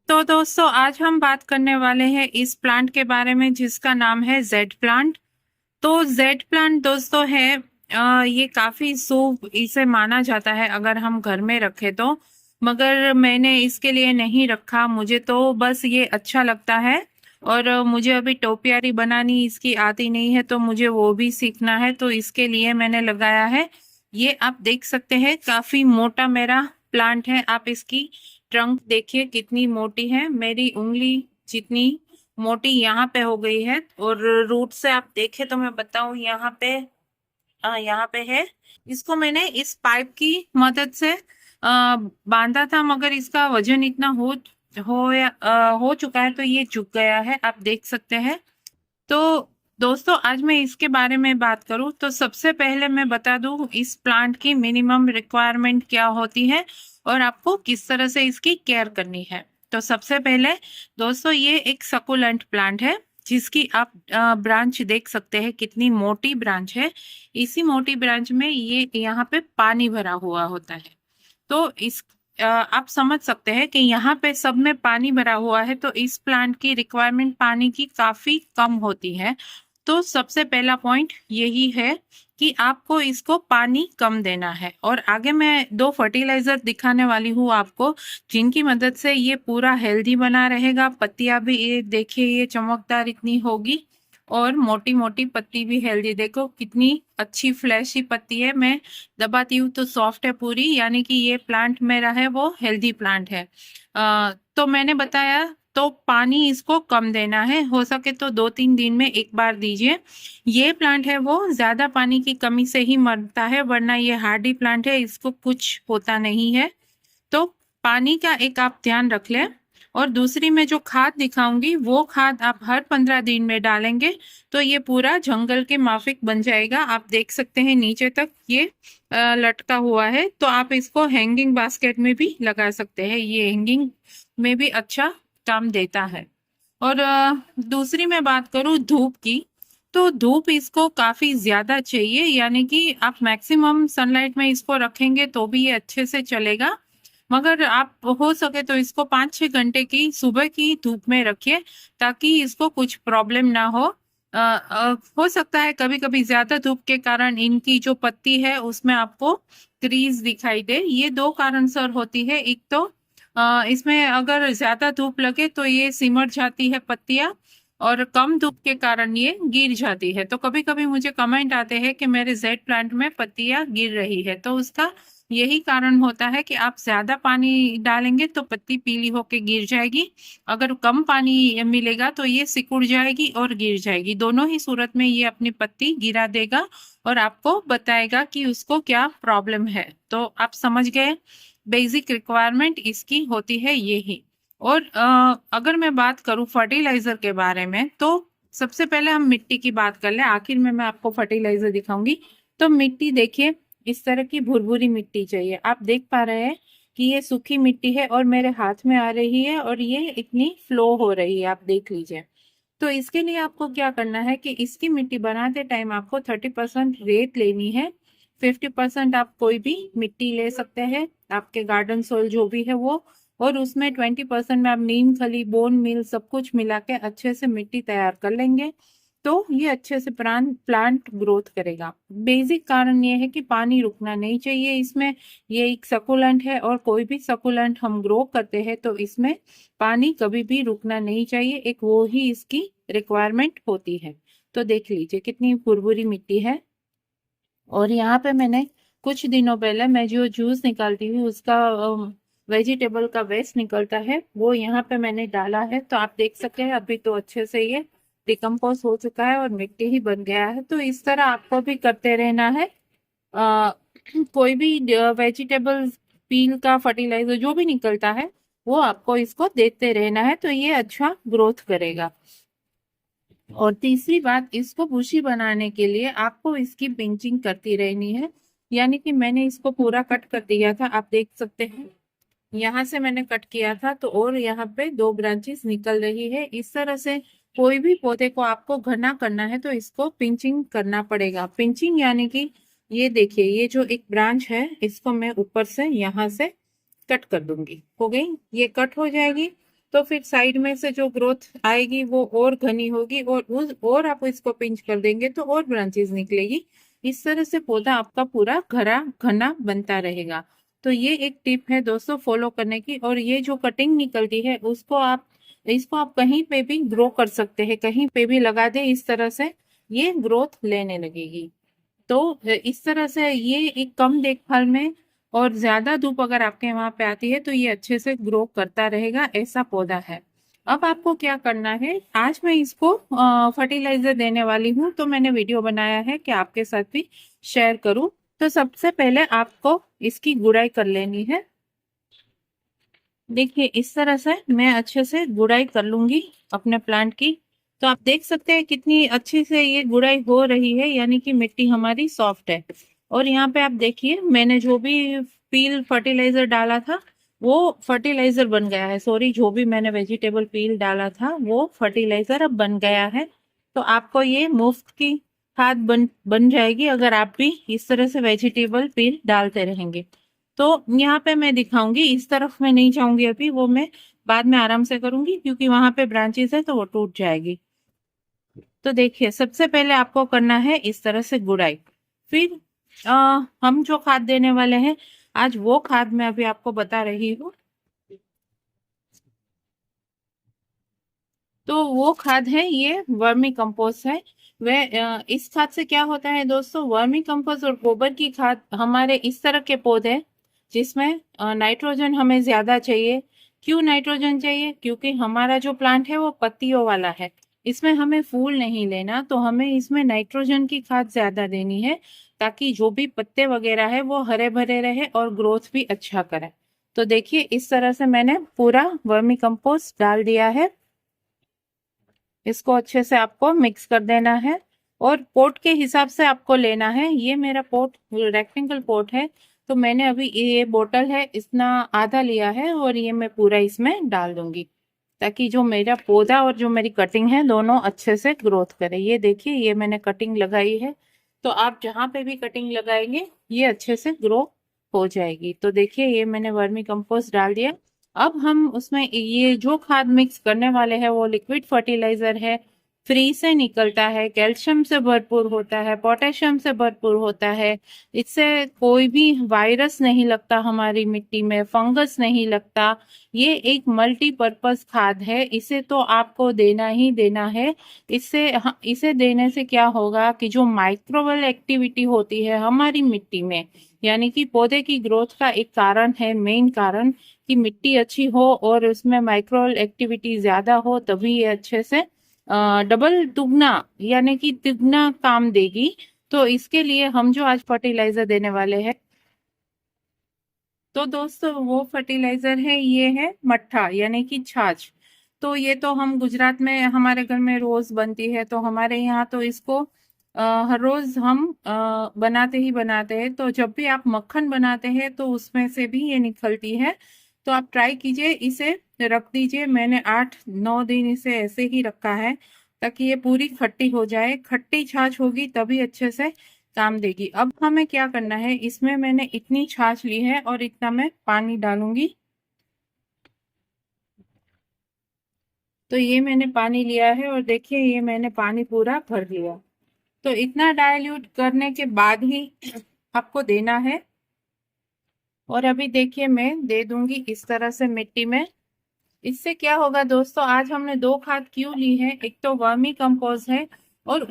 तो दोस्तों आज हम बात करने वाले हैं इस प्लांट के बारे में जिसका नाम है जेड प्लांट। तो जेड प्लांट दोस्तों है ये काफी शुभ इसे माना जाता है अगर हम घर में रखें तो। मगर मैंने इसके लिए नहीं रखा, मुझे तो बस ये अच्छा लगता है। और मुझे अभी टोपियारी बनानी इसकी आती नहीं है, तो मुझे वो भी सीखना है, तो इसके लिए मैंने लगाया है। ये आप देख सकते हैं काफी मोटा मेरा प्लांट है। आप इसकी ट्रंक देखिए कितनी मोटी है, मेरी उंगली जितनी मोटी यहाँ पे हो गई है। और रूट से आप देखें तो मैं बताऊं यहाँ पे यहाँ पे है। इसको मैंने इस पाइप की मदद से बांधा था, मगर इसका वजन इतना हो चुका है तो ये झुक गया है, आप देख सकते हैं। तो दोस्तों आज मैं इसके बारे में बात करूं तो सबसे पहले मैं बता दूं इस प्लांट की मिनिमम रिक्वायरमेंट क्या होती है और आपको किस तरह से इसकी केयर करनी है। तो सबसे पहले दोस्तों ये एक सकुलेंट प्लांट है जिसकी आप ब्रांच देख सकते हैं कितनी मोटी ब्रांच है। इसी मोटी ब्रांच में ये यहाँ पे पानी भरा हुआ होता है। तो इस आप समझ सकते हैं कि यहाँ पे सब में पानी भरा हुआ है, तो इस प्लांट की रिक्वायरमेंट पानी की काफी कम होती है। तो सबसे पहला पॉइंट यही है कि आपको इसको पानी कम देना है। और आगे मैं दो फर्टिलाइजर दिखाने वाली हूँ आपको, जिनकी मदद से ये पूरा हेल्दी बना रहेगा। पत्तियां भी ये देखिए ये चमकदार इतनी होगी और मोटी मोटी पत्ती भी हेल्दी, देखो कितनी अच्छी फ्लैशी पत्ती है। मैं दबाती हूँ तो सॉफ्ट है पूरी, यानी कि ये प्लांट मेरा है वो हेल्दी प्लांट है। तो मैंने बताया तो पानी इसको कम देना है, हो सके तो 2-3 दिन में एक बार दीजिए। ये प्लांट है वो ज्यादा पानी की कमी से ही मरता है, वरना ये हार्डी प्लांट है, इसको कुछ होता नहीं है। तो पानी का एक आप ध्यान रख लें। और दूसरी मैं जो खाद दिखाऊंगी वो खाद आप हर 15 दिन में डालेंगे तो ये पूरा जंगल के माफिक बन जाएगा। आप देख सकते हैं नीचे तक ये लटका हुआ है, तो आप इसको हैंगिंग बास्केट में भी लगा सकते हैं, ये हैंगिंग में भी अच्छा काम देता है। और दूसरी मैं बात करूं धूप की, तो धूप इसको काफी ज्यादा चाहिए, यानी कि आप मैक्सिमम सनलाइट में इसको रखेंगे तो भी ये अच्छे से चलेगा। मगर आप हो सके तो इसको 5-6 घंटे की सुबह की धूप में रखिए ताकि इसको कुछ प्रॉब्लम ना हो। हो सकता है कभी कभी ज्यादा धूप के कारण इनकी जो पत्ती है उसमें आपको क्रीज दिखाई दे, ये दो कारण सर होती है। एक तो इसमें अगर ज्यादा धूप लगे तो ये सिमट जाती है पत्तियां, और कम धूप के कारण ये गिर जाती है। तो कभी कभी मुझे कमेंट आते हैं कि मेरे जेड प्लांट में पत्तियां गिर रही है, तो उसका यही कारण होता है कि आप ज्यादा पानी डालेंगे तो पत्ती पीली होके गिर जाएगी, अगर कम पानी मिलेगा तो ये सिकुड़ जाएगी और गिर जाएगी। दोनों ही सूरत में ये अपनी पत्ती गिरा देगा और आपको बताएगा कि उसको क्या प्रॉब्लम है। तो आप समझ गए, बेसिक रिक्वायरमेंट इसकी होती है यही। और अगर मैं बात करूं फर्टिलाइजर के बारे में तो सबसे पहले हम मिट्टी की बात कर ले, आखिर में मैं आपको फर्टिलाइजर दिखाऊंगी। तो मिट्टी देखिए इस तरह की भुरभुरी मिट्टी चाहिए। आप देख पा रहे हैं कि ये सूखी मिट्टी है और मेरे हाथ में आ रही है और ये इतनी फ्लो हो रही है, आप देख लीजिए। तो इसके लिए आपको क्या करना है कि इसकी मिट्टी बनाते टाइम आपको 30% रेत लेनी है, 50% आप कोई भी मिट्टी ले सकते हैं, आपके गार्डन सोइल जो भी है वो, और उसमें 20% में आप नीम खली बोन मील सब कुछ मिला के अच्छे से मिट्टी तैयार कर लेंगे तो ये अच्छे से प्लांट ग्रोथ करेगा। बेसिक कारण ये है कि पानी रुकना नहीं चाहिए इसमें। ये एक सकुलेंट है और कोई भी सकुलेंट हम ग्रो करते हैं तो इसमें पानी कभी भी रुकना नहीं चाहिए, एक वो ही इसकी रिक्वायरमेंट होती है। तो देख लीजिए कितनी भुरभुरी मिट्टी है। और यहाँ पे मैंने कुछ दिनों पहले मैं जो जूस निकालती हूँ उसका वेजिटेबल का वेस्ट निकलता है वो यहाँ पे मैंने डाला है, तो आप देख सकते हैं अभी तो अच्छे से ये डिकम्पोज हो चुका है और मिट्टी ही बन गया है। तो इस तरह आपको भी करते रहना है। आ, कोई भी वेजिटेबल पील का फर्टिलाइजर जो भी निकलता है वो आपको इसको देते रहना है, तो ये अच्छा ग्रोथ करेगा। और तीसरी बात, इसको बुशी बनाने के लिए आपको इसकी पिंचिंग करती रहनी है, यानी कि मैंने इसको पूरा कट कर दिया था, आप देख सकते हैं यहाँ से मैंने कट किया था, तो और यहाँ पे 2 ब्रांचेस निकल रही है। इस तरह से कोई भी पौधे को आपको घना करना है तो इसको पिंचिंग करना पड़ेगा। पिंचिंग यानी कि ये देखिए ये जो एक ब्रांच है इसको मैं ऊपर से यहाँ से कट कर दूंगी, हो गई ये कट हो जाएगी। तो फिर साइड में से जो ग्रोथ आएगी वो और घनी होगी, और आप इसको पिंच कर देंगे तो और ब्रांचेस निकलेगी। इस तरह से पौधा आपका पूरा घरा घना बनता रहेगा। तो ये एक टिप है दोस्तों फॉलो करने की। और ये जो कटिंग निकलती है इसको आप कहीं पे भी ग्रो कर सकते हैं, कहीं पे भी लगा दे, इस तरह से ये ग्रोथ लेने लगेगी। तो इस तरह से ये एक कम देखभाल में और ज्यादा धूप अगर आपके वहां पे आती है तो ये अच्छे से ग्रो करता रहेगा, ऐसा पौधा है। अब आपको क्या करना है, आज मैं इसको फर्टिलाइजर देने वाली हूँ, तो मैंने वीडियो बनाया है कि आपके साथ भी शेयर करूं। तो सबसे पहले आपको इसकी गुड़ाई कर लेनी है। देखिए इस तरह से मैं अच्छे से गुड़ाई कर लूंगी अपने प्लांट की। तो आप देख सकते हैं कितनी अच्छी से ये गुड़ाई हो रही है, यानी कि मिट्टी हमारी सॉफ्ट है। और यहाँ पे आप देखिए मैंने जो भी पील फर्टिलाइजर डाला था वो फर्टिलाइजर बन गया है। सॉरी, जो भी मैंने वेजिटेबल पील डाला था वो फर्टिलाइजर अब बन गया है। तो आपको ये मुफ्त की खाद बन जाएगी अगर आप भी इस तरह से वेजिटेबल पील डालते रहेंगे। तो यहाँ पे मैं दिखाऊंगी, इस तरफ मैं नहीं जाऊंगी अभी, वो मैं बाद में आराम से करूंगी क्योंकि वहां पे ब्रांचेस है तो वो टूट जाएगी। तो देखिए सबसे पहले आपको करना है इस तरह से गुड़ाई। फिर हम जो खाद देने वाले हैं आज, वो खाद मैं अभी आपको बता रही हूँ। तो वो खाद है ये वर्मी कंपोस्ट है। वह इस खाद से क्या होता है दोस्तों, वर्मी कंपोस्ट और गोबर की खाद हमारे इस तरह के पौधे जिसमें नाइट्रोजन हमें ज्यादा चाहिए। क्यों नाइट्रोजन चाहिए, क्योंकि हमारा जो प्लांट है वो पत्तियों वाला है, इसमें हमें फूल नहीं लेना, तो हमें इसमें नाइट्रोजन की खाद ज्यादा देनी है ताकि जो भी पत्ते वगैरह है वो हरे भरे रहे और ग्रोथ भी अच्छा करे। तो देखिए इस तरह से मैंने पूरा वर्मी कंपोस्ट डाल दिया है। इसको अच्छे से आपको मिक्स कर देना है और पोट के हिसाब से आपको लेना है। ये मेरा पोट रेक्टेंगल पोट है, तो मैंने अभी ये बोतल है इतना आधा लिया है और ये मैं पूरा इसमें डाल दूंगी ताकि जो मेरा पौधा और जो मेरी कटिंग है दोनों अच्छे से ग्रोथ करे। ये देखिए ये मैंने कटिंग लगाई है, तो आप जहाँ पे भी कटिंग लगाएंगे ये अच्छे से ग्रो हो जाएगी। तो देखिए ये मैंने वर्मी कंपोस्ट डाल दिया। अब हम उसमें ये जो खाद मिक्स करने वाले हैं वो लिक्विड फर्टिलाइजर है, फ्री से निकलता है, कैल्शियम से भरपूर होता है, पोटेशियम से भरपूर होता है। इससे कोई भी वायरस नहीं लगता हमारी मिट्टी में, फंगस नहीं लगता। ये एक मल्टीपर्पज खाद है, इसे तो आपको देना ही देना है। इसे देने से क्या होगा कि जो माइक्रोवेल एक्टिविटी होती है हमारी मिट्टी में, यानी कि पौधे की ग्रोथ का एक कारण है, मेन कारण, कि मिट्टी अच्छी हो और उसमें माइक्रोवेल एक्टिविटी ज्यादा हो, तभी ये अच्छे से डबल दुगना यानी कि तिगुना काम देगी। तो इसके लिए हम जो आज फर्टिलाइजर देने वाले हैं, तो दोस्तों वो फर्टिलाइजर है, ये है मट्ठा यानी कि छाछ। तो ये तो हम गुजरात में हमारे घर में रोज बनती है, तो हमारे यहाँ तो इसको हर रोज हम बनाते ही बनाते हैं। तो जब भी आप मक्खन बनाते हैं तो उसमें से भी ये निकलती है। तो आप ट्राई कीजिए, इसे रख दीजिए। मैंने 8-9 दिन इसे ऐसे ही रखा है ताकि ये पूरी खट्टी हो जाए। खट्टी छाछ होगी तभी अच्छे से काम देगी। अब हमें क्या करना है, इसमें मैंने इतनी छाछ ली है और इतना मैं पानी डालूंगी। तो ये मैंने पानी लिया है और देखिए ये मैंने पानी पूरा भर लिया। तो इतना डाइल्यूट करने के बाद ही आपको देना है। और अभी देखिए मैं दे दूंगी इस तरह से मिट्टी में। इससे क्या होगा दोस्तों, आज हमने दो खाद क्यों ली है, एक तो वर्मी कंपोस्ट है और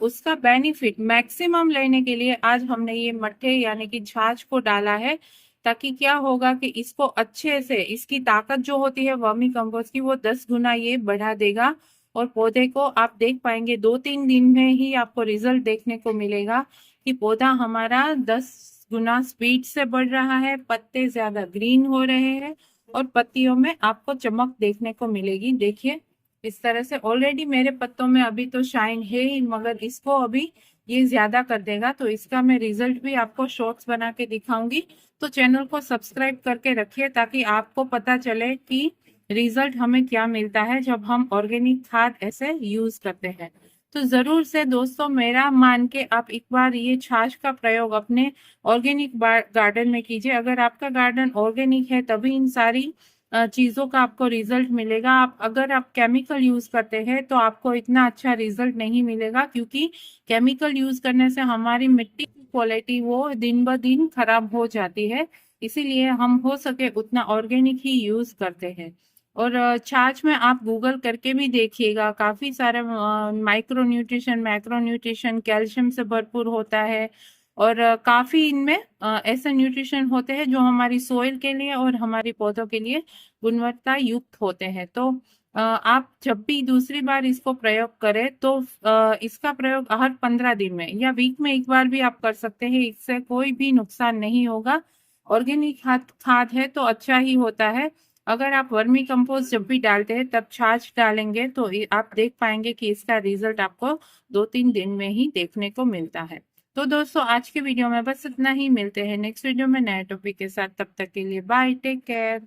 उसका बेनिफिट मैक्सिमम लेने के लिए आज हमने ये मट्ठे यानी कि छाछ को डाला है। ताकि क्या होगा कि इसको अच्छे से, इसकी ताकत जो होती है वर्मी कंपोस्ट की, वो 10 गुना ये बढ़ा देगा। और पौधे को आप देख पाएंगे 2-3 दिन में ही आपको रिजल्ट देखने को मिलेगा कि पौधा हमारा 10 गुना स्पीड से बढ़ रहा है, पत्ते ज्यादा ग्रीन हो रहे हैं और पत्तियों में आपको चमक देखने को मिलेगी। देखिए इस तरह से ऑलरेडी मेरे पत्तों में अभी तो शाइन है ही, मगर इसको अभी ये ज्यादा कर देगा। तो इसका मैं रिजल्ट भी आपको शॉर्ट्स बना के दिखाऊंगी। तो चैनल को सब्सक्राइब करके रखिए ताकि आपको पता चले कि रिजल्ट हमें क्या मिलता है जब हम ऑर्गेनिक खाद ऐसे यूज करते हैं। तो जरूर से दोस्तों मेरा मान के आप एक बार ये छाछ का प्रयोग अपने ऑर्गेनिक गार्डन में कीजिए। अगर आपका गार्डन ऑर्गेनिक है तभी इन सारी चीज़ों का आपको रिजल्ट मिलेगा। आप अगर आप केमिकल यूज़ करते हैं तो आपको इतना अच्छा रिजल्ट नहीं मिलेगा, क्योंकि केमिकल यूज़ करने से हमारी मिट्टी की क्वालिटी वो दिन ब दिन खराब हो जाती है। इसीलिए हम हो सके उतना ऑर्गेनिक ही यूज़ करते हैं। और छाछ में आप गूगल करके भी देखिएगा, काफ़ी सारे micro nutrition, macro nutrition, calcium से भरपूर होता है। और काफ़ी इनमें ऐसे न्यूट्रिशन होते हैं जो हमारी सोइल के लिए और हमारी पौधों के लिए गुणवत्ता युक्त होते हैं। तो आप जब भी दूसरी बार इसको प्रयोग करें तो इसका प्रयोग हर 15 दिन में या वीक में एक बार भी आप कर सकते हैं। इससे कोई भी नुकसान नहीं होगा। ऑर्गेनिक खाद खाद है तो अच्छा ही होता है। अगर आप वर्मी कंपोस्ट जब भी डालते हैं तब छाछ डालेंगे तो आप देख पाएंगे कि इसका रिजल्ट आपको 2-3 दिन में ही देखने को मिलता है। तो दोस्तों आज के वीडियो में बस इतना ही। मिलते हैं नेक्स्ट वीडियो में नए टॉपिक के साथ। तब तक के लिए बाय, टेक केयर।